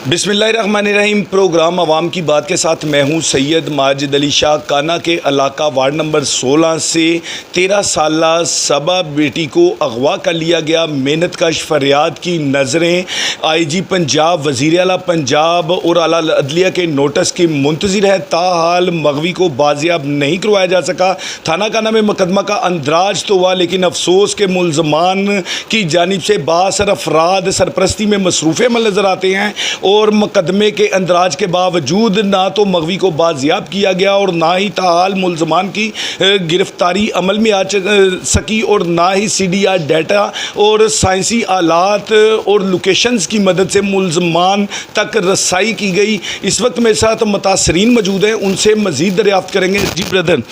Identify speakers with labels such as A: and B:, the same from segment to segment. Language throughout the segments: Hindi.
A: बिस्मिल्लाहिर्रहमानिर्रहीम। प्रोग्राम अवाम की बात के साथ मैं हूँ सैयद माजिद अली शाह। काना के इलाका वार्ड नंबर 16 से 13 साला सबा बेटी को अगवा कर लिया गया। मेहनतकश फरियाद की नज़रें IG पंजाब, वज़ीर आला पंजाब और आला अदलिया के नोटिस की मुंतज़िर है। ताहाल मगवी को बाजियाब नहीं करवाया जा सका। थाना काना में मुकदमा का अंदराज तो हुआ, लेकिन अफसोस के मुलजमान की जानिब से बासर अफराद सरपरस्ती में मसरूफ़ अमल नज़र आते हैं और मुकदमे के अंदराज के बावजूद ना तो मगवी को बाजियाब किया गया और ना ही ताहाल मुलजमान की गिरफ्तारी अमल में आ सकी और ना ही CDR डाटा और साइंसी आलात और लोकेशंस की मदद से मुलजमान तक रसाई की गई। इस वक्त मेरे साथ मुतासरीन मौजूद हैं, उनसे मज़ीद दरियाफ्त करेंगे। जी ब्रदर।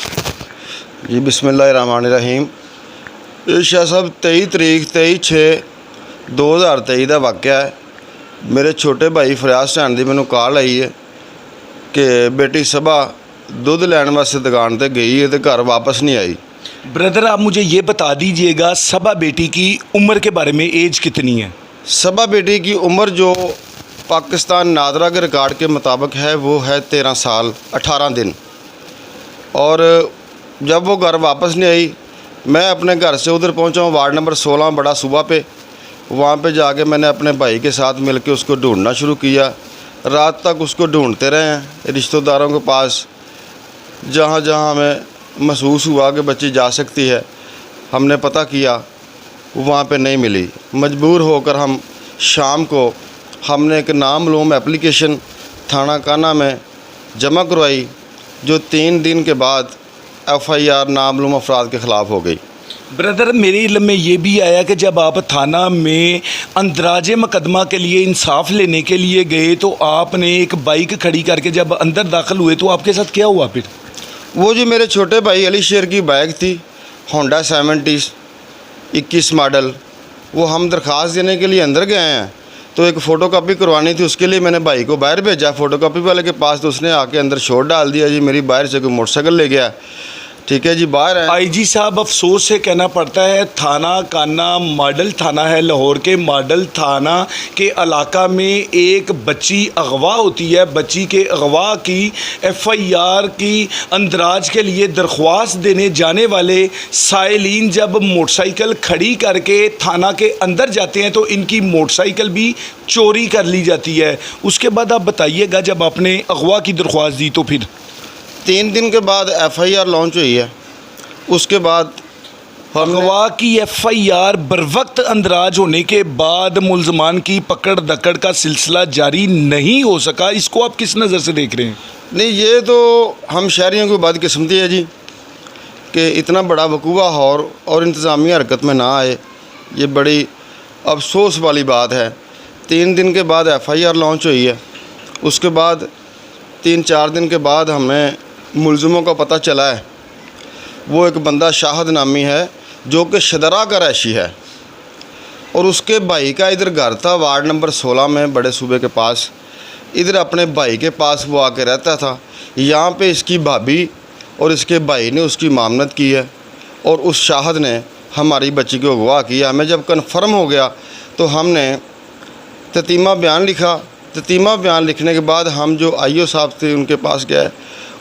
B: जी बिस्मिल्लाहिर्रहमानिर्रहीम। शाह साहब 23/6/2023 का वाक़या है। मेरे छोटे भाई फरियाद स्टैंड की मैनू कॉल आई है कि बेटी सबा दुध लैन वास्ते दुकान पर गई है तो घर वापस नहीं आई।
A: ब्रदर आप मुझे ये बता दीजिएगा, सबा बेटी की उम्र के बारे में, एज कितनी है?
B: सबा बेटी की उम्र जो पाकिस्तान नादरा के रिकॉर्ड के मुताबिक है वो है 13 साल 18 दिन। और जब वो घर वापस नहीं आई, मैं अपने घर से उधर पहुंचा हूँ वार्ड नंबर 16 बड़ा सूबा पे। वहाँ पे जाके मैंने अपने भाई के साथ मिलके उसको ढूंढना शुरू किया। रात तक उसको ढूंढते रहे हैं रिश्तेदारों के पास, जहाँ जहाँ हमें महसूस हुआ कि बच्ची जा सकती है हमने पता किया, वहाँ पे नहीं मिली। मजबूर होकर हम शाम को हमने एक नामलूम एप्लीकेशन थाना काना में जमा करवाई, जो 3 दिन के बाद FIR नामलूम अफराद के ख़िलाफ़ हो गई।
A: ब्रदर मेरे इल्म में ये भी आया कि जब आप थाना में अंदराजे मुकदमा के लिए इंसाफ लेने के लिए गए तो आपने एक बाइक खड़ी करके जब अंदर दाखिल हुए तो आपके साथ क्या हुआ फिर?
B: वो जी मेरे छोटे भाई अली शेर की बाइक थी, होंडा 70 21 मॉडल। वो हम दरख्वास्त देने के लिए अंदर गए हैं तो एक फ़ोटोकॉपी करवानी थी, उसके लिए मैंने भाई को बाहर भेजा फ़ोटोकॉपी वाले के पास, तो उसने आके अंदर शोर डाल दिया। जी मेरी बाहर से कोई मोटरसाइकिल ले गया। ठीक है जी, बाहर है।
A: IG साहब अफसोस से कहना पड़ता है, थाना काना मॉडल थाना है, लाहौर के मॉडल थाना के इलाका में एक बच्ची अगवा होती है। बच्ची के अगवा की FIR की अंदराज के लिए दरख्वास्त देने जाने वाले साइलिन जब मोटरसाइकिल खड़ी करके थाना के अंदर जाते हैं तो इनकी मोटरसाइकिल भी चोरी कर ली जाती है। उसके बाद आप बताइएगा, जब आपने अगवा की दरख्वास्त दी तो फिर
B: 3 दिन के बाद FIR लॉन्च हुई है। उसके बाद
A: अगवा की FIR बरवक्त अंदराज होने के बाद मुलजमान की पकड़ दकड़ का सिलसिला जारी नहीं हो सका। इसको आप किस नज़र से देख रहे हैं?
B: नहीं, ये तो हम शहरियों की बदकिस्मती है जी कि इतना बड़ा वकूआ और इंतज़ामिया हरकत में ना आए। ये बड़ी अफसोस वाली बात है। 3 दिन के बाद FIR लॉन्च हुई है। उसके बाद 3-4 दिन के बाद हमें मुलज़िमों का पता चला है। वो एक बंदा शाहद नामी है जो कि शदरा का रैशी है और उसके भाई का इधर घर था वार्ड नंबर 16 में बड़े सूबे के पास। इधर अपने भाई के पास वो आके रहता था। यहाँ पे इसकी भाभी और इसके भाई ने उसकी मामनत की है और उस शाहद ने हमारी बच्ची को अगवा किया। हमें जब कन्फर्म हो गया तो हमने ततीमा बयान लिखा। ततीमा बयान लिखने के बाद हम जो IO साहब थे उनके पास गए।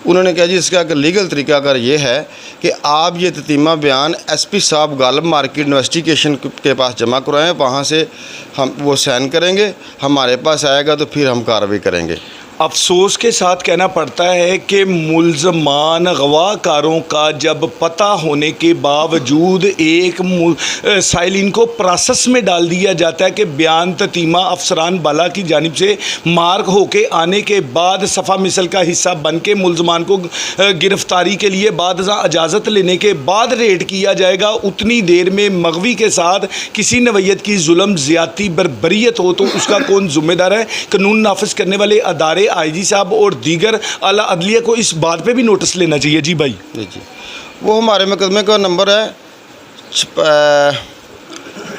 B: उन्होंने कहा जी इसका एक लीगल तरीका अगर ये है कि आप ये ततीमा बयान SP साहब गालिब मार्केट इन्वेस्टिगेशन के पास जमा करवाएं, वहाँ से हम वो साइन करेंगे, हमारे पास आएगा तो फिर हम कार्रवाई करेंगे।
A: अफसोस के साथ कहना पड़ता है कि मुलजमान अगवाकारों का जब पता होने के बावजूद एक साइलिन को प्रोसेस में डाल दिया जाता है कि बयान ततीमा अफसरान बाला की जानिब से मार्क होके आने के बाद सफ़ा मिसल का हिस्सा बन के मुलजमान को गिरफ्तारी के लिए बाद इजाज़त लेने के बाद रेड किया जाएगा। उतनी देर में मगवी के साथ किसी नवैयत की जुल्म ज़्यादती बर्बरियत हो तो उसका कौन ज़िम्मेदार है? कानून नाफिज करने वाले अदारे IG साहब और दीगर आला अदलिया को इस बात पे भी नोटिस लेना चाहिए। जी भाई।
B: जी वो हमारे मुकदमे का नंबर है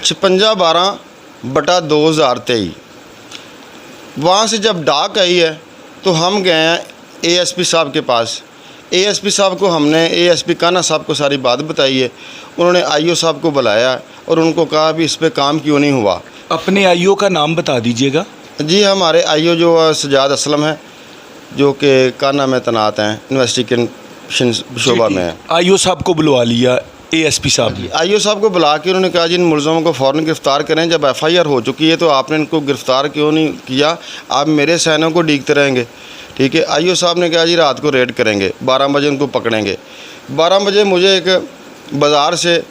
B: 5612/2023। वहाँ से जब डाक आई है तो हम गए हैं ASP साहब के पास। ASP साहब को हमने ASP काना साहब को सारी बात बताई है। उन्होंने IO साहब को बुलाया और उनको कहा भी इस पर काम क्यों नहीं हुआ।
A: अपने IO का नाम बता दीजिएगा।
B: जी हमारे आईओ जो सजाद असलम है, जो कि काना में तैनात हैं, इन्वेस्टिगेशन शोबा में है।
A: आईओ साहब को बुलवा लिया एएसपी साहब ने।
B: आईओ साहब को बुला के उन्होंने कहा जी इन मुलज़मों को फ़ौरन गिरफ़्तार करें, जब एफआईआर हो चुकी है तो आपने इनको गिरफ़्तार क्यों नहीं किया, आप मेरे सैनों को डीकते रहेंगे। ठीक है, आईओ साहब ने कहा जी रात को रेड करेंगे, 12 बजे उनको पकड़ेंगे। 12 बजे मुझे एक बाज़ार से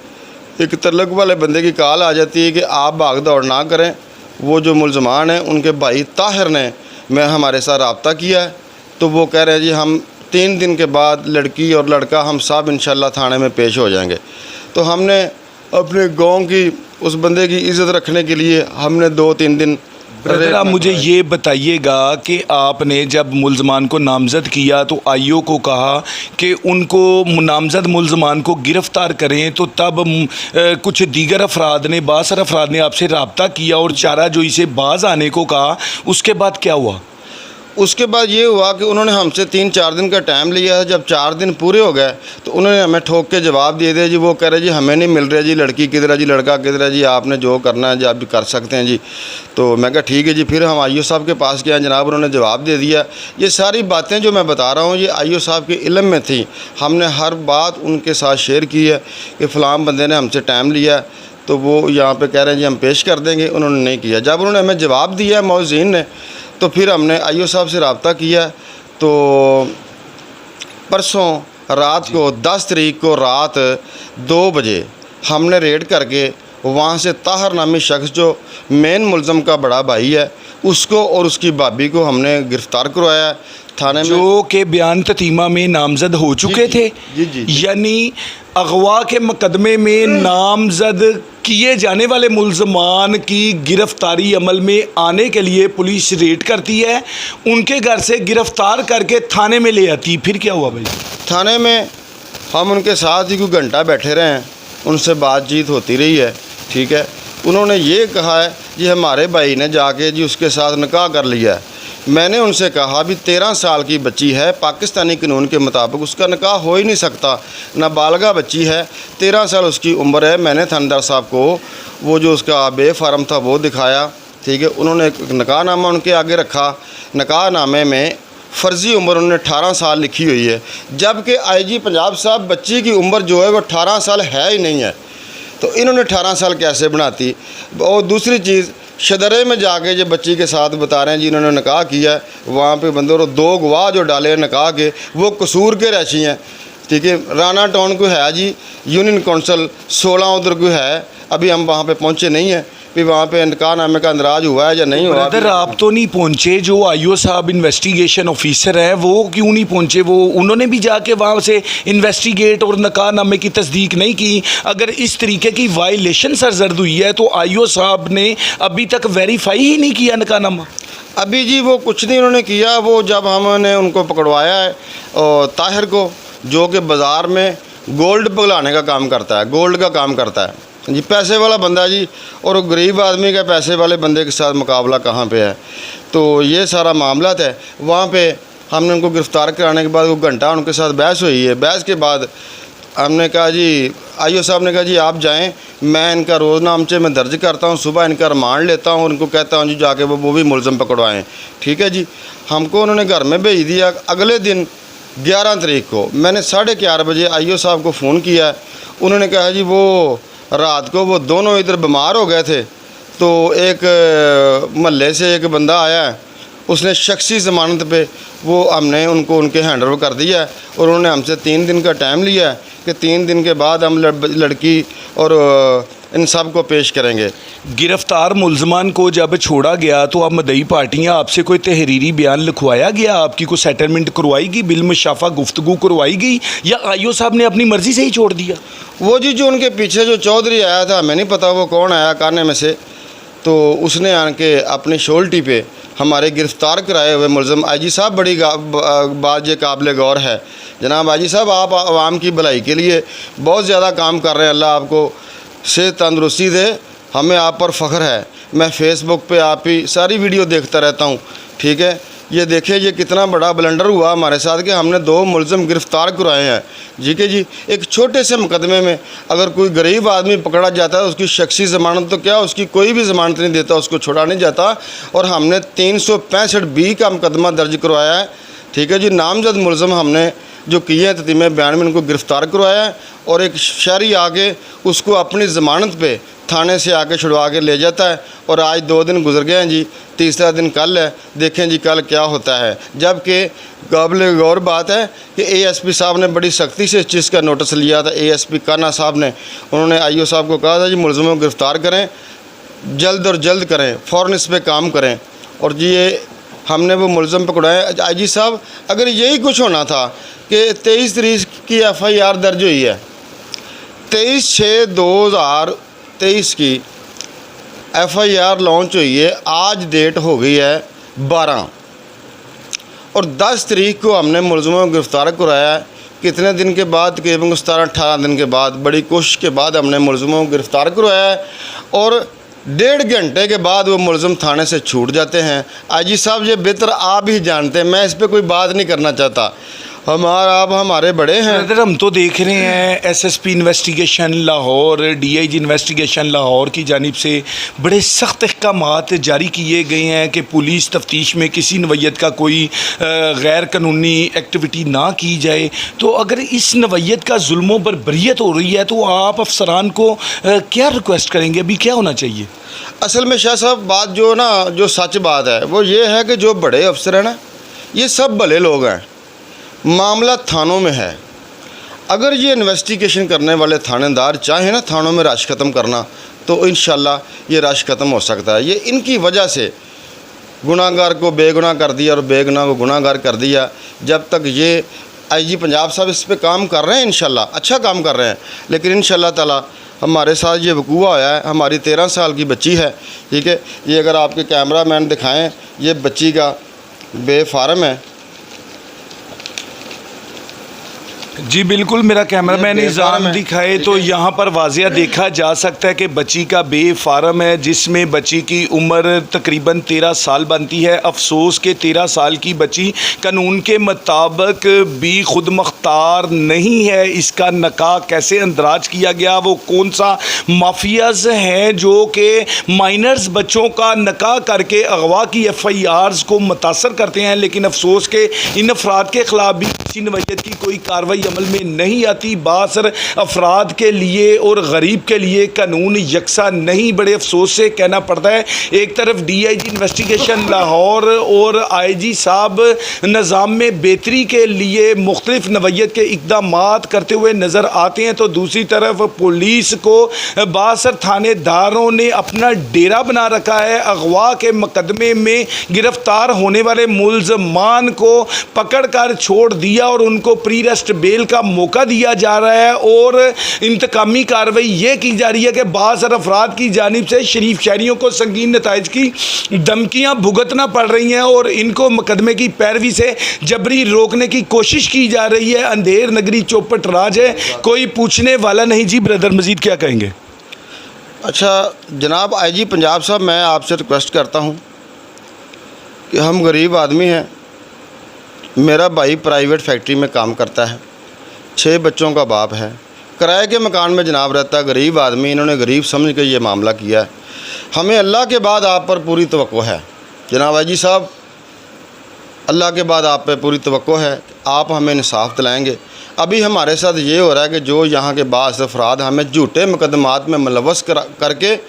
B: एक तल्लक वाले बंदे की कॉल आ जाती है कि आप भाग दौड़ ना करें, वो जो मुलज़मान हैं उनके भाई ताहिर ने मैं हमारे साथ रब्ता किया है, तो वो कह रहे हैं जी हम 3 दिन के बाद लड़की और लड़का हम सब इंशाल्लाह थाने में पेश हो जाएंगे। तो हमने अपने गांव की उस बंदे की इज़्ज़त रखने के लिए हमने 2-3 दिन
A: ब्रदर आप मुझे ये बताइएगा कि आपने जब मुलजमान को नामज़द किया तो आईओ को कहा कि उनको नामज़द मुलजमान को गिरफ़्तार करें, तो तब कुछ दीगर अफराद ने बासर अफराद ने आपसे रब्ता किया और चाराजोई से बाज़ आने को कहा। उसके बाद क्या हुआ?
B: उसके बाद ये हुआ कि उन्होंने हमसे 3-4 दिन का टाइम लिया है। जब 4 दिन पूरे हो गए तो उन्होंने हमें ठोक के जवाब दे दिया जी, वो कह रहे जी हमें नहीं मिल रहा जी, लड़की किधर है जी, लड़का किधर है जी, आपने जो करना है जी आप भी कर सकते हैं जी। तो मैं कहा ठीक है जी। फिर हम आईओ साहब के पास गए, जनाब उन्होंने जवाब दे दिया। ये सारी बातें जो मैं बता रहा हूँ ये आईओ साहब के इल्म में थी, हमने हर बात उनके साथ शेयर की है कि फ़लाँ बंदे ने हमसे टाइम लिया है, तो वो यहाँ पर कह रहे हैं जी हम पेश कर देंगे, उन्होंने नहीं किया। जब उन्होंने हमें जवाब दिया मौज़ीन ने, तो फिर हमने आईओ साहब से रब्ता किया। तो परसों रात को 10 तारीख को रात 2 बजे हमने रेड करके वहाँ से ताहर नामी शख्स जो मेन मुलज़म का बड़ा भाई है उसको और उसकी भाभी को हमने गिरफ़्तार करवाया थाने में,
A: जो के बयान ततीमा में नामज़द हो चुके थे।
B: जी।
A: यानी अगवा के मुकदमे में नामज़द किए जाने वाले मुलजमान की गिरफ्तारी अमल में आने के लिए पुलिस रेड करती है, उनके घर से गिरफ़्तार करके थाने में ले आती। फिर क्या हुआ भाई?
B: थाने में हम उनके साथ ही कोई घंटा बैठे रहे हैं, उनसे बातचीत होती रही है। ठीक है, उन्होंने ये कहा है जी हमारे भाई ने जाके जी उसके साथ निकाह कर लिया है। मैंने उनसे कहा भी 13 साल की बच्ची है, पाकिस्तानी कानून के मुताबिक उसका निकाह हो ही नहीं सकता, नाबालिगा बच्ची है, 13 साल उसकी उम्र है। मैंने थानेदार साहब को वो जो उसका बेफार्म था वो दिखाया। ठीक है, उन्होंने एक निकाहनामा उनके आगे रखा, निकाहनामे में फ़र्ज़ी उम्र उन्होंने 18 साल लिखी हुई है, जबकि आईजी पंजाब साहब बच्ची की उम्र जो है वो 18 साल है ही नहीं है, तो इन्होंने 18 साल कैसे बनाती। और दूसरी चीज़ शदरे में जाके जो बच्ची के साथ बता रहे हैं जी इन्होंने निकाह किया है, वहाँ पे बंदों और 2 गवाह जो डाले हैं निकाह के वो कसूर के रैशी हैं। ठीक है, राना टाउन को है जी यूनियन कौंसल 16 उधर को है, अभी हम वहाँ पे पहुँचे नहीं हैं, भी वहाँ पे निकाहनामे का अंदराज हुआ है या नहीं हुआ।
A: ब्रदर आप तो नहीं पहुँचे, जो आईओ साहब इन्वेस्टिगेशन ऑफिसर हैं वो क्यों नहीं पहुँचे? वो उन्होंने भी जाके वहाँ से इन्वेस्टिगेट और निकाहनामे की तस्दीक नहीं की। अगर इस तरीके की वायलेशन सरजद हुई है तो आईओ साहब ने अभी तक वेरीफाई ही नहीं किया निकाहनामा।
B: अभी जी वो कुछ नहीं उन्होंने किया। वो जब हमने उनको पकड़वाया है और ताहिर को, जो कि बाज़ार में गोल्ड पिघलाने का काम करता है, गोल्ड का काम करता है जी, पैसे वाला बंदा जी, और गरीब आदमी का पैसे वाले बंदे के साथ मुकाबला कहाँ पे है। तो ये सारा मामला है। वहाँ पे हमने उनको गिरफ़्तार कराने के बाद वो घंटा उनके साथ बहस हुई है। बहस के बाद हमने कहा जी, आईओ साहब ने कहा जी आप जाएं, मैं इनका रोज़नामचे में दर्ज करता हूँ, सुबह इनका रिमांड लेता हूँ और इनको कहता हूँ जी जाके वो भी मुलज़म पकड़वाएँ। ठीक है जी, हमको उन्होंने घर में भेज दिया। अगले दिन 11 तारीख को मैंने 11:30 बजे आईओ साहब को फ़ोन किया। उन्होंने कहा जी वो रात को वो दोनों इधर बीमार हो गए थे, तो एक महल्ले से एक बंदा आया है, उसने शख्सी ज़मानत पे वो हमने उनको उनके हैंड ओवर कर दिया है और उन्होंने हमसे 3 दिन का टाइम लिया है कि 3 दिन के बाद हम लड़की और इन सब को पेश करेंगे।
A: गिरफ्तार मुलजमान को जब छोड़ा गया तो अब मदई पार्टियां आपसे कोई तहरीरी बयान लिखवाया गया, आपकी कोई सेटलमेंट करवाई गई, बिल मुशाफा गुफ्तगू करवाई गई, या आईओ साहब ने अपनी मर्ज़ी से ही छोड़ दिया?
B: वो जी जो उनके पीछे जो चौधरी आया था, हमें नहीं पता वो कौन आया काने में से, तो उसने आके अपनी शोल्टी पे हमारे गिरफ़्तार कराए हुए मुलज़म आईजी साहब बड़ी बात ये काबिल गौर है। जनाब आईजी साहब आप आवाम की भलाई के लिए बहुत ज़्यादा काम कर रहे हैं, अल्लाह आपको सेहत तंदुरुस्ती दे, हमें आप पर फ़ख्र है। मैं फ़ेसबुक पे आप ही सारी वीडियो देखता रहता हूँ। ठीक है, ये देखिए ये कितना बड़ा ब्लंडर हुआ हमारे साथ कि हमने 2 मुलज़िम गिरफ़्तार करवाए हैं। जी के जी, एक छोटे से मुकदमे में अगर कोई गरीब आदमी पकड़ा जाता है उसकी शख्सी ज़मानत तो क्या, उसकी कोई भी ज़मानत नहीं देता, उसको छोड़ा नहीं जाता। और हमने 365B का मुकदमा दर्ज करवाया है। ठीक है जी, नामजद मुलज़िम हमने जो किए हैं ततीम बयान में उनको गिरफ़्तार करवाया है। और एक शहरी आके उसको अपनी ज़मानत पे थाने से आके छुड़वा के ले जाता है। और आज 2 दिन गुजर गए हैं जी, तीसरा दिन कल है। देखें जी कल क्या होता है। जबकि काबिल गौर बात है कि ASP साहब ने बड़ी सख्ती से इस चीज़ का नोटिस लिया था। ASP काना साहब ने, उन्होंने IO साहब को कहा था जी मुलज़िमों को गिरफ़्तार करें, जल्द और जल्द करें, फ़ौरन इस पर काम करें। और जी ये हमने वो मुलज़िम पकड़ाए। IG साहब, अगर यही कुछ होना था कि 23 तारीख की FIR दर्ज हुई है, 23/6/2023 की FIR लॉन्च हुई है, आज डेट हो गई है 12 और 10 तारीख को हमने मुलज़िमों को गिरफ़्तार कराया है। कितने दिन के बाद? तकरीबन 17-18 दिन के बाद, बड़ी कोशिश के बाद हमने मुलज़िमों को गिरफ़्तार करवाया है। और 1.5 घंटे के बाद वो मुलज़िम थाने से छूट जाते हैं। IG साहब ये बेहतर आप ही जानते हैं, मैं इस पर कोई बात नहीं करना चाहता। आप हमारे बड़े हैं।
A: ब्रदर, हम तो देख रहे हैं SSP investigation Lahore, DIG investigation Lahore की जानिब से बड़े सख्त अहकामात जारी किए गए हैं कि पुलिस तफ्तीश में किसी नवैयत का कोई गैर कानूनी एक्टिविटी ना की जाए। तो अगर इस नवैयत का जुल्मों पर बरियत हो रही है तो आप अफसरान को क्या रिक्वेस्ट करेंगे, अभी क्या होना चाहिए?
B: असल में शाह साहब बात जो सच बात है वो ये है कि जो बड़े अफसर हैं ना, ये सब भले लोग हैं। मामला थानों में है। अगर ये इन्वेस्टिगेशन करने वाले थानेदार चाहें ना थानों में रश ख़त्म करना, तो इंशाल्लाह ये रश ख़त्म हो सकता है। ये इनकी वजह से गुनाहगार को बेगुनाह कर दिया और बेगुनाह को गुनाहगार कर दिया। जब तक ये IG पंजाब साहब इस पे काम कर रहे हैं, इंशाल्लाह अच्छा काम कर रहे हैं, लेकिन इंशाल्लाह ताला हमारे साथ ये वकूआ होया है। हमारी 13 साल की बच्ची है, ठीक है। ये अगर आपके कैमरा मैन दिखाएँ, ये बच्ची का बेफारम है।
A: जी बिल्कुल, मेरा कैमरामैन निज़ाम दिखाए तो यहाँ पर वाज़िया देखा जा सकता है कि बच्ची का बेफारम है, जिसमें बच्ची की उम्र तकरीबन 13 साल बनती है। अफसोस के 13 साल की बच्ची कानून के मुताबिक भी खुद मुख्तार नहीं है। इसका निकाह कैसे अंदराज किया गया, वो कौन सा माफियाज हैं जो कि माइनर्स बच्चों का निकाह करके अगवा की FIRs को मुतासर करते हैं, लेकिन अफसोस के इन अफराद के ख़िलाफ़ भी किसी नवैयत की कोई कार्रवाई अमल में नहीं आती। बासर अफराद के लिए और गरीब के लिए कानून यकसा नहीं। बड़े अफसोस से कहना पड़ता है, एक तरफ DIG इन्वेस्टिगेशन लाहौर और IG साहब निज़ाम में बेहतरी के लिए मुख्तलिफ नवैयत के इक़दाम करते हुए नज़र आते हैं, तो दूसरी तरफ पुलिस को बासर थानेदारों ने अपना डेरा बना रखा है। अगवा के मुकदमे में गिरफ्तार होने वाले मुलज़मान को पकड़ कर छोड़ दिया और उनको प्री रेस्ट बेल का मौका दिया जा रहा है। और इंतकामी कार्रवाई ये की जा रही है कि बाज़र अफराद की जानिब से शरीफ शहरियों को संगीन नताइज की धमकियाँ भुगतना पड़ रही हैं और इनको मुकदमे की पैरवी से जबरी रोकने की कोशिश की जा रही है। अंधेर नगरी चौपट राज है, कोई पूछने वाला नहीं। जी ब्रदर, मज़ीद क्या कहेंगे?
B: अच्छा जनाब IG पंजाब साहब, मैं आपसे रिक्वेस्ट करता हूँ कि हम गरीब आदमी हैं। मेरा भाई प्राइवेट फैक्ट्री में काम करता है, 6 बच्चों का बाप है, किराए के मकान में जनाब रहता है। गरीब आदमी, इन्होंने गरीब समझ के ये मामला किया है। हमें अल्लाह के बाद आप पर पूरी तवक्को है जनाब IG साहब, अल्लाह के बाद आप पे पूरी तवक्को है, आप हमें इंसाफ दिलाएंगे। अभी हमारे साथ ये हो रहा है कि जो यहाँ के बाज़ अफराद हमें झूठे मुकदमात में मुलव्वस करके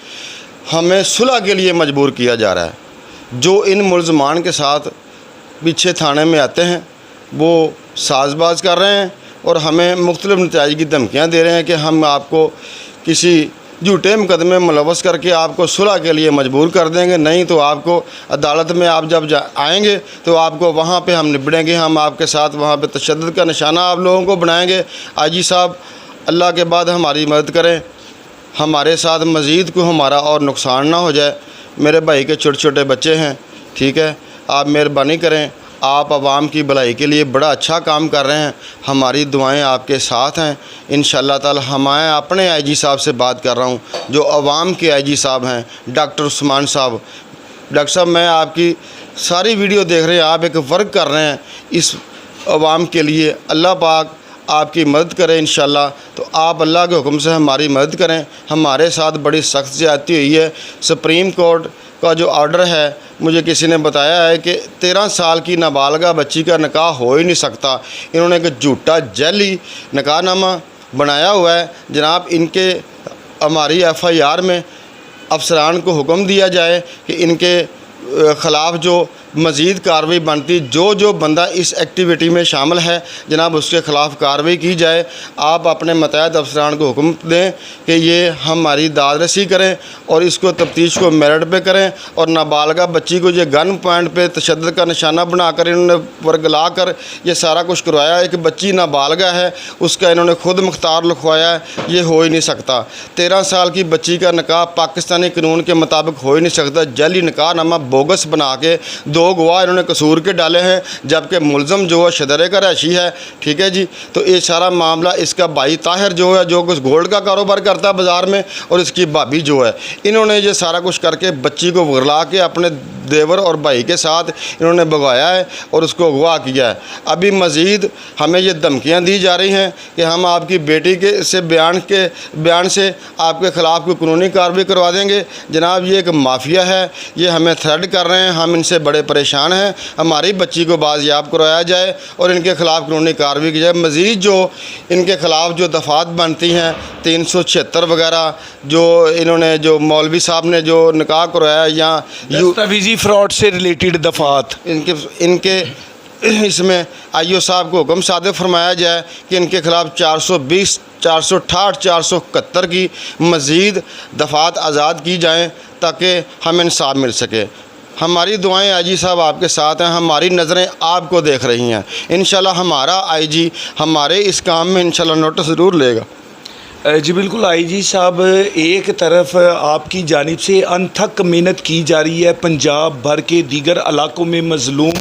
B: हमें सुलह के लिए मजबूर किया जा रहा है। जो इन मुलज़मान के साथ पीछे थाने में आते हैं वो साजबाज कर रहे हैं और हमें मुख्तलिफ नताइज की धमकियाँ दे रहे हैं कि हम आपको किसी झूठे मुकदमे में मुलव्वस करके आपको सुलह के लिए मजबूर कर देंगे, नहीं तो आपको अदालत में आप जब आएंगे तो आपको वहाँ पे हम निबड़ेंगे, हम आपके साथ वहाँ पे तशद्दुद का निशाना आप लोगों को बनाएंगे। IG साहब अल्लाह के बाद हमारी मदद करें, हमारे साथ मज़ीद को हमारा और नुकसान ना हो जाए। मेरे भाई के छोटे छोटे बच्चे हैं, ठीक है, आप मेहरबानी करें। आप आवाम की भलाई के लिए बड़ा अच्छा काम कर रहे हैं, हमारी दुआएं आपके साथ हैं इंशाअल्लाह ताला। मैं अपने IG साहब से बात कर रहा हूं, जो आवाम के IG साहब हैं, डॉक्टर उस्मान साहब। डॉक्टर साहब, मैं आपकी सारी वीडियो देख रहे हैं, आप एक वर्क कर रहे हैं इस अवाम के लिए। अल्लाह पाक आपकी मदद करें इंशाल्लाह। तो आप अल्लाह के हुक्म से हमारी मदद करें। हमारे साथ बड़ी सख्त ज़्यादती हुई है। सुप्रीम कोर्ट का जो ऑर्डर है, मुझे किसी ने बताया है कि 13 साल की नाबालगा बच्ची का निकाह हो ही नहीं सकता। इन्होंने एक झूठा जैली निकाहनामा बनाया हुआ है जनाब। इनके हमारी FIR में अफसरान को हुक्म दिया जाए कि इनके ख़िलाफ़ जो मज़ीद कार्रवाई बनती, जो बंदा इस एक्टिविटी में शामिल है जनाब, उसके ख़िलाफ़ कार्रवाई की जाए। आप अपने मतहत अफसरान को हुक्म दें कि ये हमारी दाद रसी करें और इसको तफ्तीश को मेरिट पे करें। और नाबालगा बच्ची को ये गन पॉइंट पे तशद्दुद का निशाना बनाकर इन्होंने वर्गला कर ये सारा कुछ करवाया है कि बच्ची नाबालगा है, उसका इन्होंने खुद मुख्तार लिखवाया है। ये हो ही नहीं सकता। 13 साल की बच्ची का निकाह पाकिस्तानी कानून के मुताबिक हो ही नहीं सकता। जाली निकाहनामा बोगस बना के 2 गवाह इन्होंने कसूर के डाले हैं, जबकि मुलज़म जो है शदरे का रैशी है। ठीक है जी। तो ये सारा मामला इसका भाई ताहिर जो है, जो कुछ गोल्ड का कारोबार करता है बाज़ार में, और इसकी भाभी जो है, इन्होंने ये सारा कुछ करके बच्ची को वर्गला के अपने देवर और भाई के साथ इन्होंने भगवाया है और उसको अगवा किया है। अभी मज़ीद हमें ये धमकियाँ दी जा रही हैं कि हम आपकी बेटी के बयान से आपके ख़िलाफ़ कोई कानूनी कार्रवाई करवा देंगे। जनाब, ये एक माफिया है, ये हमें थ्रेट कर रहे हैं। हम इनसे बड़े परेशान हैं। हमारी बच्ची को बाजियाब करवाया जाए और इनके ख़िलाफ़ कानूनी कार्रवाई की जाए। मज़ीद जो इनके ख़िलाफ़ जो दफ़ात बनती हैं 376 वगैरह, जो इन्होंने जो मौलवी साहब ने जो निकाह करवाया या
A: दस्तावेज़ी फ्रॉड से रिलेटेड दफ़ात,
B: इनके इसमें IO साहब को हुक्म सादर फरमाया जाए कि इनके ख़िलाफ़ 420, 468, 471 की मज़ीद दफ़ात आज़ाद की जाएँ ताकि हमें इंसाफ मिल सके। हमारी दुआएं IG साहब आपके साथ हैं, हमारी नज़रें आपको देख रही हैं। इंशाल्लाह हमारा IG हमारे इस काम में इंशाल्लाह नोटिस ज़रूर लेगा।
A: जी बिल्कुल IG साहब, एक तरफ आपकी जानिब से अनथक मेहनत की जा रही है पंजाब भर के दीगर इलाकों में मज़लूम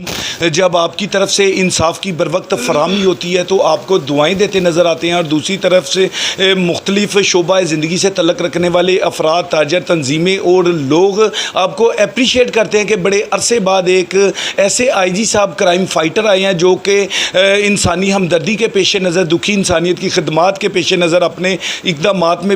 A: जब आपकी तरफ से इंसाफ की बर वक्त फराहमी होती है तो आपको दुआएं देते नज़र आते हैं, और दूसरी तरफ से मुख्तलिफ़ शोबा ज़िंदगी से तल्लक़ रखने वाले अफराद, ताजर, तंजीमें और लोग आपको अप्रीशिएट करते हैं कि बड़े अरसे बाद एक ऐसे IG साहब क्राइम फ़ाइटर आए हैं जो कि इंसानी हमदर्दी के पेश नज़र, दुखी इंसानियत की खिदमात के पेश नज़र अपने इक़दामात में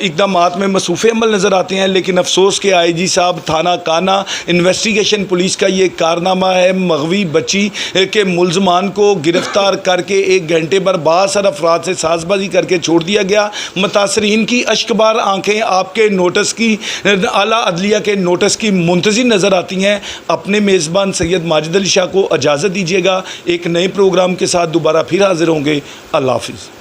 A: इक़दामात में मसरूफ़ अमल नज़र आते हैं। लेकिन अफसोस के IG साहब थाना काना इन्वेस्टिगेशन पुलिस का ये कारनामा है, मगवी बच्ची के मुलजमान को गिरफ़्तार करके 1 घंटे पर बासर अफराद से साजबाजी करके छोड़ दिया गया। मुतासरीन की अश्कबार आँखें आपके नोटिस की, आला अदलिया के नोटिस की मुंतज़िर नज़र आती हैं। अपने मेज़बान सैयद माजिद अली शाह को इजाज़त दीजिएगा। एक नए प्रोग्राम के साथ दोबारा फिर हाज़िर होंगे। अल्लाह हाफ़िज़।